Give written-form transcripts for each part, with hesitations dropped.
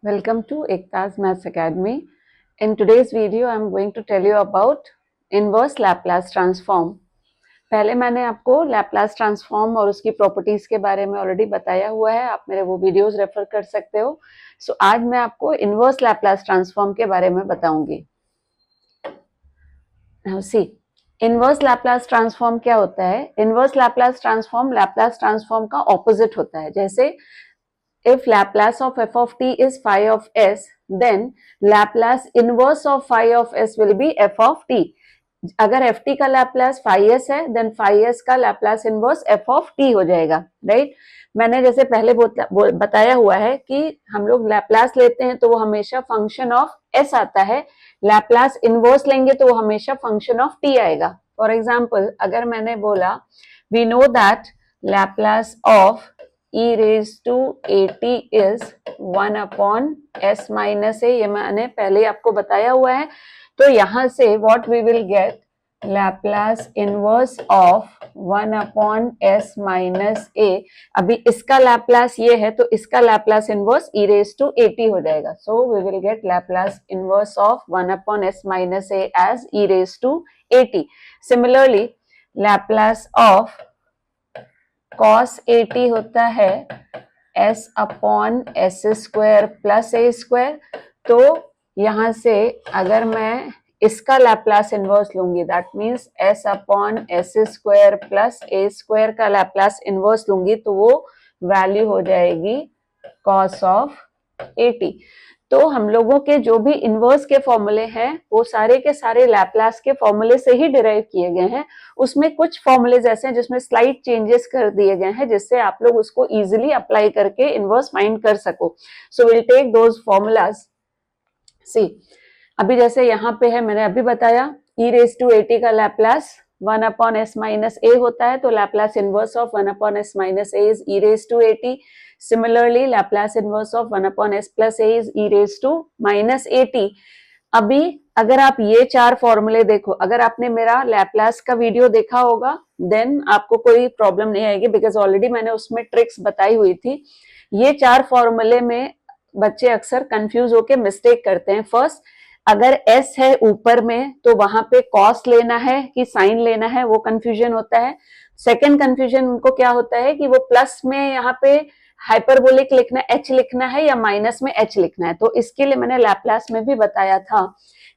Welcome to Ekta's Maths Academy. In today's video, I am going to tell you about inverse Laplace transform. पहले मैंने आपको Laplace transform और उसकी properties के बारे में ऑलरेडी बताया हुआ है, आप मेरे वो वीडियोस रेफर कर सकते हो. सो आज मैं आपको इनवर्स Laplace transform के बारे में बताऊंगी. Now see, inverse Laplace transform क्या होता है? इनवर्स Laplace transform का ऑपोजिट होता है. जैसे if Laplace of f of t is phi of s, then Laplace inverse of phi of s will be f of t. अगर F T का Laplace phi S है, then phi S का Laplace inverse F of T हो जाएगा, right. मैंने जैसे पहले बताया हुआ है कि हम लोग लैप्लास लेते हैं तो वो हमेशा फंक्शन ऑफ एस आता है, लैप्लास इनवर्स लेंगे तो वो हमेशा फंक्शन ऑफ टी आएगा. फॉर एग्जाम्पल, अगर मैंने बोला we know that Laplace of e raised to at is 1 upon s minus a, ये मैंने पहले आपको बताया हुआ है. तो यहां से what we will get, Laplace inverse of 1 upon s minus a. अभी इसका लैप्लास ये है तो इसका Laplace inverse e raised to at हो जाएगा. So we will get Laplace inverse of 1 upon s minus a as e raised to at. Similarly, Laplace of cos at होता है s upon S square plus a square. तो यहां से अगर मैं इसका लैप्लास इनवर्स लूंगी, that means s upon S square plus a square का लैप्लास इनवर्स लूंगी तो वो वैल्यू हो जाएगी cos ऑफ at. तो हम लोगों के जो भी इनवर्स के फॉर्मूले हैं वो सारे के सारे लैप्लास के फॉर्मूले से ही डिराइव किए गए हैं. उसमें कुछ फॉर्मूलेज ऐसे हैं जिसमें स्लाइट चेंजेस कर दिए गए हैं जिससे आप लोग उसको इजीली अप्लाई करके इनवर्स फाइंड कर सको. So will take those formulas. See, अभी जैसे यहाँ पे है, मैंने अभी बताया e रेज टू at का Laplace 1 upon s minus a होता है, तो Laplace inverse of 1 upon s minus a is e raise to at. Similarly, Laplace inverse of 1 upon s plus a is e raised to minus at. अभी अगर आप ये चार फॉर्मूले देखो, अगर आपने मेरा लैप्लास का वीडियो देखा होगा देन आपको कोई प्रॉब्लम नहीं आएगी, बिकॉज ऑलरेडी मैंने उसमें ट्रिक्स बताई हुई थी. ये चार फॉर्मूले में बच्चे अक्सर कंफ्यूज होके मिस्टेक करते हैं. फर्स्ट, अगर s है ऊपर में तो वहां पे cos लेना है कि साइन लेना है, वो कंफ्यूजन होता है. सेकेंड कंफ्यूजन उनको क्या होता है कि वो प्लस में यहाँ पे हाइपरबोलिक लिखना h लिखना है या माइनस में h लिखना है. तो इसके लिए मैंने लैप्लास में भी बताया था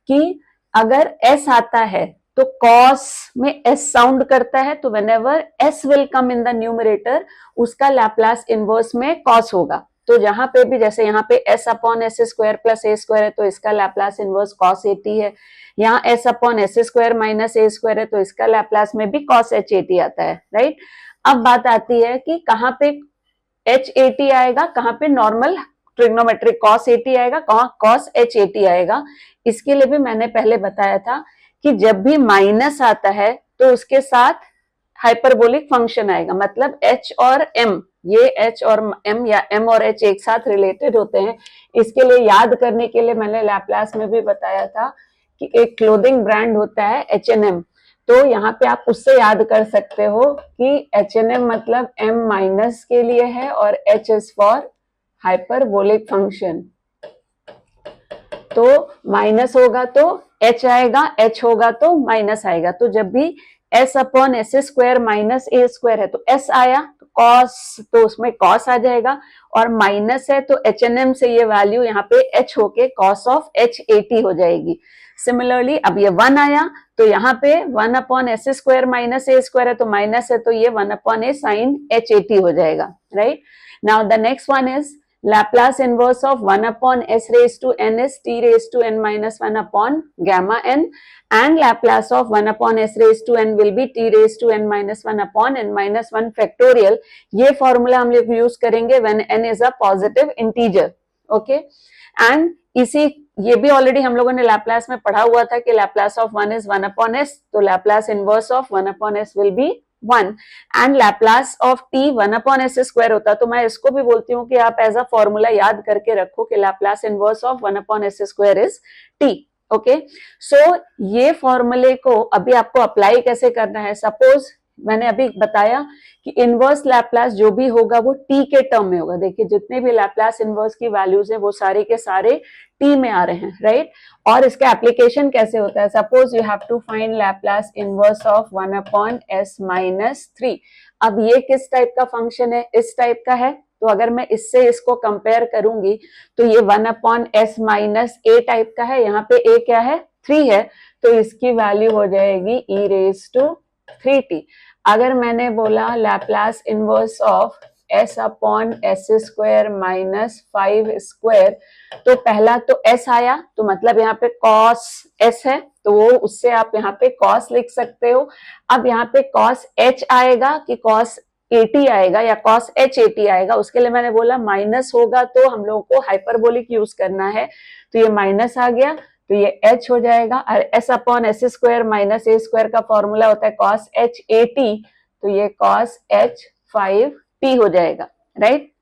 कि अगर s आता है तो cos में s साउंड करता है, तो whenever s will come in the numerator उसका लैप्लास इनवर्स में cos होगा. तो जहां पे भी, जैसे यहाँ पे s upon S square plus a square है तो इसका लैप्लास इनवर्स cos at है. यहाँ s upon S square minus ए स्क्वायर है तो इसका लैप्लास में भी cos h at आता है, राइट. अब बात आती है कि कहाँ पे एच ए टी आएगा, कहाँ पे normal trigonometric cos A T आएगा, कहाँ cos एच ए टी आएगा. इसके लिए भी मैंने पहले बताया था कि जब भी माइनस आता है तो उसके साथ हाइपरबोलिक फंक्शन आएगा, मतलब h और m, ये h और m या m और h एक साथ रिलेटेड होते हैं. इसके लिए याद करने के लिए मैंने लैप्लास में भी बताया था कि एक क्लोथिंग ब्रांड होता है H&M, तो यहाँ पे आप उससे याद कर सकते हो कि H&M मतलब m माइनस के लिए है और h is for hyperbolic function. तो माइनस होगा तो h आएगा, h होगा तो माइनस आएगा. तो जब भी s upon S square minus ए स्क्वायर है तो s आया तो cos, तो उसमें cos आ जाएगा, और माइनस है तो H&M से ये वैल्यू यहाँ पे h होके cos ऑफ h at हो जाएगी. सिमिलरली अब ये 1 आया तो यहाँ पे 1 अपॉन एस स्क्वायर माइनस ए स्क्वायर है तो माइनस है तो ये 1 upon A sine H A T हो जाएगा, right. Now the next one is Laplace inverse of 1 upon s raised to n is t raised to n minus 1 upon gamma n, and Laplace of 1 upon s raised to n will be t raised to n minus 1 upon n minus 1 factorial. ये formula हम लोग use करेंगे when n is a positive integer, okay. And इसी ये भी already हम लोगों ने लैप्लास में पढ़ा हुआ था कि Laplace of 1 is 1 upon s, तो Laplace inverse of 1 upon s will be 1, and Laplace of t 1 upon s square होता है. तो मैं इसको भी बोलती हूँ कि आप एज अ फॉर्मूला याद करके रखो कि Laplace inverse of 1 upon s square is t, okay. So ये फॉर्मूले को अभी आपको अप्लाई कैसे करना है. सपोज मैंने अभी बताया कि इनवर्स लैप्लास जो भी होगा वो टी के टर्म में होगा। देखिए जितने भी लैप्लास इनवर्स की वैल्यूज हैं वो सारे के सारे टी में आ रहे हैं, राइट। और इसका एप्लीकेशन कैसे होता है, suppose you have to find Laplace inverse of 1/s-3। अब ये किस टाइप का फंक्शन है, इस टाइप का है, तो अगर मैं इससे इसको कंपेयर करूंगी तो ये 1/s-a टाइप का है, यहाँ पे a क्या है, 3 है, तो इसकी वैल्यू हो जाएगी e⁻3t। अगर मैंने बोला लैप्लास इनवर्स ऑफ s/s² - 5², तो पहला तो s आया, तो मतलब यहाँ पे cos s है, तो वो उससे आप यहाँ पे cos लिख सकते हो। अब यहाँ पे cos h आएगा कि cos 80 आएगा या cos h 80 आएगा, उसके लिए मैंने बोला माइनस होगा तो हम लोगों को हाइपरबोलिक यूज करना है, तो ये माइनस आ गया, तो ये h हो जाएगा। और s/s² - a² का फॉर्मूला होता है cos h 80, तो ये cos h 5t हो जाएगा, राइट।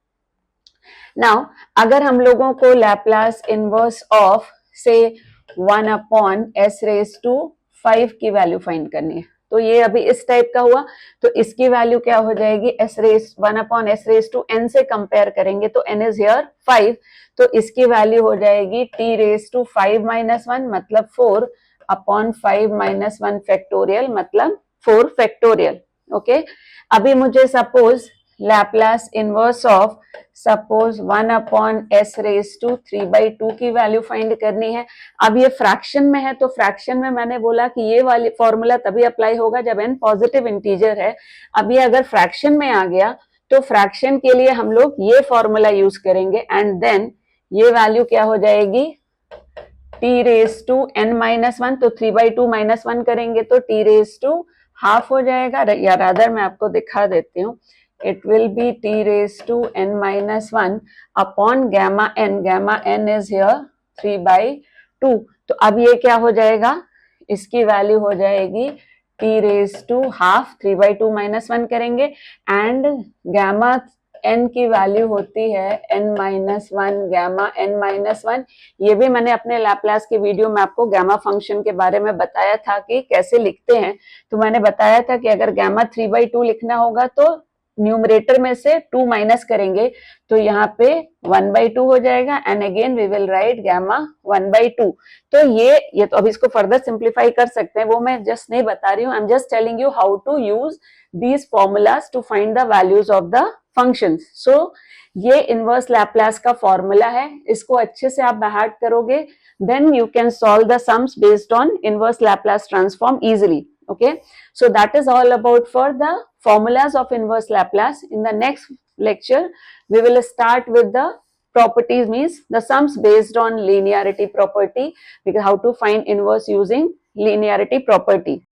नाउ अगर हम लोगों को लैप्लास इनवर्स ऑफ से 1/s⁵ की वैल्यू फाइंड करनी है, तो ये अभी इस टाइप का हुआ, तो इसकी वैल्यू क्या हो जाएगी, 1/s⁴n से कंपेयर करेंगे तो n इज हियर 5, तो इसकी वैल्यू हो जाएगी t⁵ मतलब 4/5 - 1 मतलब 4 फैक्टोरियल। ओके, अभी मुझे suppose Laplace inverse of suppose 1/s⁵² की वैल्यू फाइंड करनी है। अब ये फ्रैक्शन में है, तो फ्रैक्शन में मैंने बोला कि ये वाली फॉर्मूला तभी अप्लाई होगा जब n पॉजिटिव इंटीजर है। अब ये अगर फ्रैक्शन में आ गया तो फ्रैक्शन के लिए हम लोग ये फॉर्मूला यूज करेंगे, एंड देन ये वैल्यू क्या हो जाएगी, t⁻n-1, तो 3/2 - 1 करेंगे तो t⁻½ हो जाएगा, या रादर मैं आपको दिखा देती हूँ, it will be t⁻n-1 upon gamma n, gamma n is here 3/2, तो अब ये क्या हो जाएगा, इसकी वैल्यू हो जाएगी t⁻½ 3/2 - 1 करेंगे, एंड gamma n की वैल्यू होती है n-1, gamma n-1। ये भी मैंने अपने लैप्लास की वीडियो में आपको gamma फंक्शन के बारे में बताया था कि कैसे लिखते हैं, तो मैंने बताया था कि अगर gamma 3/2 लिखना होगा तो न्यूमरेटर में से 2 माइनस करेंगे, तो यहाँ पे 1/2 हो जाएगा, and again we will write gamma 1/2। तो ये तो अब इसको फर्दर सिंप्लीफाई कर सकते हैं, वो मैं जस्ट नहीं बता रही हूँ, I am just telling you how to use these formulas to find the values of the functions. So ये इनवर्स लैप्लास का फॉर्मूला है, इसको अच्छे से आप बाहर करोगे, then you can solve the sums based on inverse Laplace transform easily. Okay, so that is all about for the formulas of inverse Laplace. In the next lecture we will start with the properties, means the sums based on linearity property, because how to find inverse using linearity property.